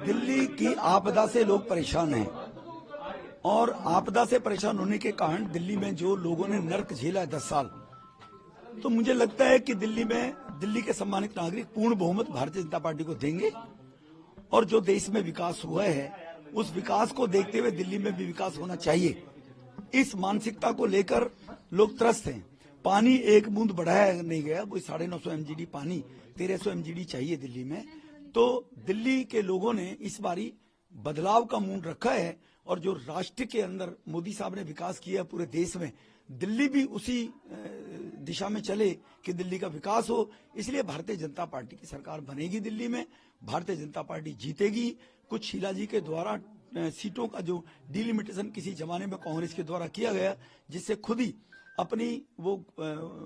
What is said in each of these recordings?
दिल्ली की आपदा से लोग परेशान हैं और आपदा से परेशान होने के कारण दिल्ली में जो लोगों ने नर्क झेला है 10 साल, तो मुझे लगता है कि दिल्ली के सम्मानित नागरिक पूर्ण बहुमत भारतीय जनता पार्टी को देंगे और जो देश में विकास हुआ है उस विकास को देखते हुए दिल्ली में भी विकास होना चाहिए। इस मानसिकता को लेकर लोग त्रस्त हैं। पानी एक बूंद बढ़ाया नहीं गया, वो 950 MGD पानी 1300 MGD चाहिए दिल्ली में। तो दिल्ली के लोगों ने इस बारी बदलाव का मूड रखा है और जो राष्ट्र के अंदर मोदी साहब ने विकास किया पूरे देश में, दिल्ली भी उसी दिशा में चले कि दिल्ली का विकास हो। इसलिए भारतीय जनता पार्टी की सरकार बनेगी दिल्ली में, भारतीय जनता पार्टी जीतेगी। कुछ शीला जी के द्वारा सीटों का जो डिलिमिटेशन किसी जमाने में कांग्रेस के द्वारा किया गया, जिससे खुद ही अपनी वो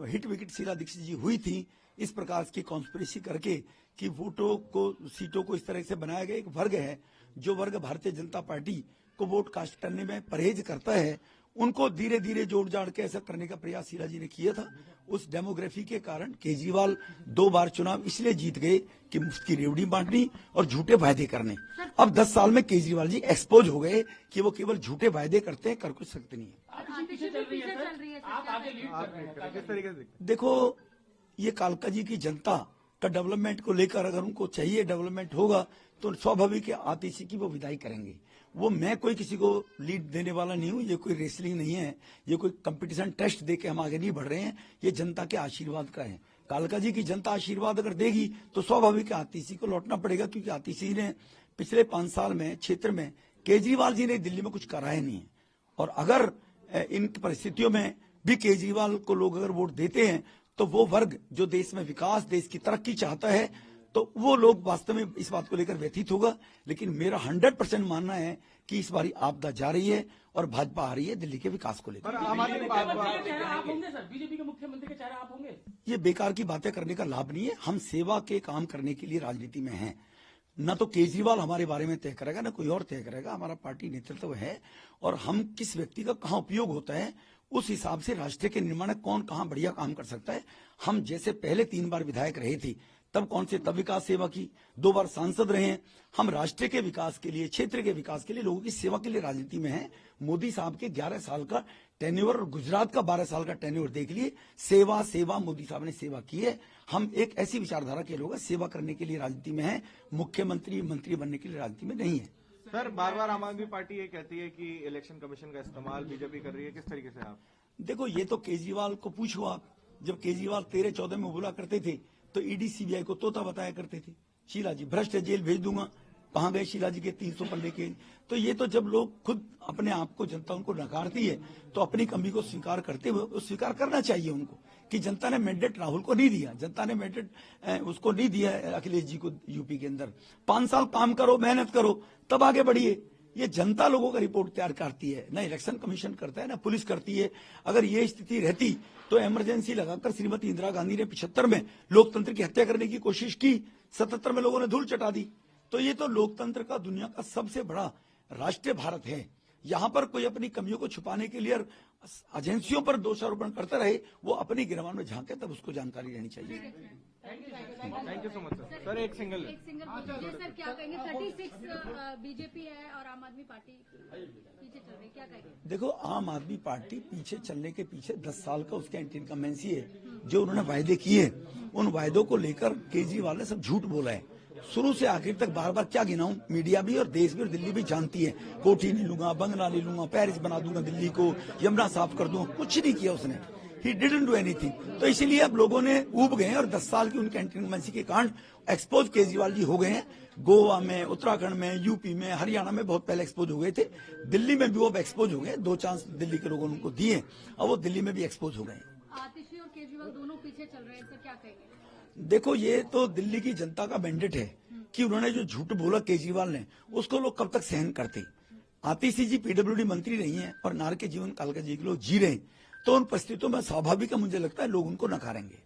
हिट विकेट शीला दीक्षित जी हुई थी, इस प्रकार की कॉन्स्पिरेसी करके कि वोटों को सीटों को इस तरह से बनाया गया। एक वर्ग है जो वर्ग भारतीय जनता पार्टी को वोट कास्ट करने में परहेज करता है, उनको धीरे धीरे जोड़ जाड़ के ऐसा करने का प्रयास शीला जी ने किया था। उस डेमोग्राफी के कारण केजरीवाल 2 बार चुनाव इसलिए जीत गए कि मुफ्त की रेवड़ी बांटनी और झूठे वायदे करने। अब 10 साल में केजरीवाल जी एक्सपोज हो गए कि वो केवल झूठे वायदे करते हैं, कर कुछ सकते नहीं है। देखो, ये कालका जी की जनता का डेवलपमेंट को लेकर अगर उनको चाहिए डेवलपमेंट होगा तो स्वाभाविक आतिशी की वो विदाई करेंगे। वो मैं कोई किसी को लीड देने वाला नहीं हूँ, ये कोई रेसलिंग नहीं है, ये कोई कंपटीशन टेस्ट दे के हम आगे नहीं बढ़ रहे हैं, ये जनता के आशीर्वाद का है। कालका जी की जनता आशीर्वाद अगर देगी तो स्वाभाविक आतिशी को लौटना पड़ेगा, क्योंकि आतिशी ने पिछले 5 साल में क्षेत्र में केजरीवाल जी ने दिल्ली में कुछ कराया नहीं है। और अगर इन परिस्थितियों में भी केजरीवाल को लोग अगर वोट देते हैं तो वो वर्ग जो देश में विकास, देश की तरक्की चाहता है, तो वो लोग वास्तव में इस बात को लेकर व्यथित होगा। लेकिन मेरा 100% मानना है कि इस बारी आपदा जा रही है और भाजपा आ रही है दिल्ली के विकास को लेकर। बीजेपी के मुख्यमंत्री के चेहरा आप होंगे? ये बेकार की बातें करने का लाभ नहीं है। हम सेवा के काम करने के लिए राजनीति में हैं। न तो केजरीवाल हमारे बारे में तय करेगा, न कोई और तय करेगा। हमारा पार्टी नेतृत्व है और हम किस व्यक्ति का कहाँ उपयोग होता है उस हिसाब से राष्ट्र के निर्माण में कौन कहाँ बढ़िया काम कर सकता है। हम जैसे पहले 3 बार विधायक रहे थे तब कौन से तब विकास सेवा की, 2 बार सांसद रहे हैं। हम राष्ट्र के विकास के लिए, क्षेत्र के विकास के लिए, लोगों की सेवा के लिए राजनीति में हैं। मोदी साहब के 11 साल का टेन्योर और गुजरात का 12 साल का टेन्योर देख लिए। सेवा सेवा मोदी साहब ने सेवा की है। हम एक ऐसी विचारधारा के लोग सेवा करने के लिए राजनीति में हैं, मुख्यमंत्री मंत्री बनने के लिए राजनीति में नहीं है। सर, बार बार आम आदमी पार्टी ये कहती है कि इलेक्शन कमीशन का इस्तेमाल बीजेपी कर रही है, किस तरीके से आप? देखो, ये तो केजरीवाल को पूछो आप। जब केजरीवाल 13-14 में बोला करते थे तो ईडी सीबीआई को तोता बताया करते थे। शीला जी भ्रष्ट है, जेल भेज दूंगा। कहाँ गए शीला जी के 300 पन्ने के? तो ये तो जब लोग खुद अपने आप को, जनता उनको नकारती है तो अपनी कमी को स्वीकार करते हुए स्वीकार करना चाहिए उनको कि जनता ने मैंडेट राहुल को नहीं दिया, जनता ने मैंडेट उसको नहीं दिया अखिलेश जी को यूपी के अंदर। 5 साल काम करो, मेहनत करो, तब आगे बढ़िए। ये जनता लोगों का रिपोर्ट तैयार करती है, ना इलेक्शन कमीशन करता है, ना पुलिस करती है। अगर ये स्थिति रहती तो इमरजेंसी लगाकर श्रीमती इंदिरा गांधी ने 75 में लोकतंत्र की हत्या करने की कोशिश की, 77 में लोगों ने धूल चटा दी। तो ये तो लोकतंत्र का दुनिया का सबसे बड़ा राष्ट्र भारत है। यहाँ पर कोई अपनी कमियों को छुपाने के लिए एजेंसियों पर दोषारोपण करता रहे, वो अपनी गिरवान में झांके, तब उसको जानकारी रहनी चाहिए। Thank you so much sir. Sir, एक सिंगल सर क्या कहेंगे? 36 बीजेपी है और आम आदमी पार्टी पीछे चल रही, क्या कहेंगे? देखो, आम आदमी पार्टी पीछे चलने के पीछे 10 साल का उसका एंटी इनकम्बेंसी है। जो उन्होंने वायदे किए, उन वायदों को लेकर केजरीवाल ने सब झूठ बोला है शुरू से आखिर तक। बार बार क्या गिनाऊं, मीडिया भी और देश भी और दिल्ली भी जानती है। कोठी नहीं लूंगा, बंगला नहीं लूंगा, पेरिस बना दूंगा दिल्ली को, यमुना साफ कर दूंगा, कुछ नहीं किया उसने। He didn't do anything। तो इसीलिए अब लोगों ने ऊब गए और 10 साल की उनकी एंटी इनकम्बेंसी के कारण एक्सपोज केजरीवाल जी हो गए हैं। गोवा में, उत्तराखंड में, यूपी में, हरियाणा में बहुत पहले एक्सपोज हो गए थे। दिल्ली में भी वो एक्सपोज हो गए। 2 चांस दिल्ली के लोगों ने उनको दिए और वो दिल्ली में भी एक्सपोज हो गए। आतिशी और केजरीवाल दोनों पीछे चल रहे हैं, सर क्या कहेंगे? देखो, ये तो दिल्ली की जनता का मैंडेट है कि उन्होंने जो झूठ बोला केजरीवाल ने, उसको लोग कब तक सहन करते। आतिशी जी पीडब्ल्यूडी मंत्री नहीं है और नार के जीवन काल का जी के लोग जी रहे हैं, तो उन परिस्थितियों में स्वाभाविक है, मुझे लगता है लोग उनको नकारेंगे।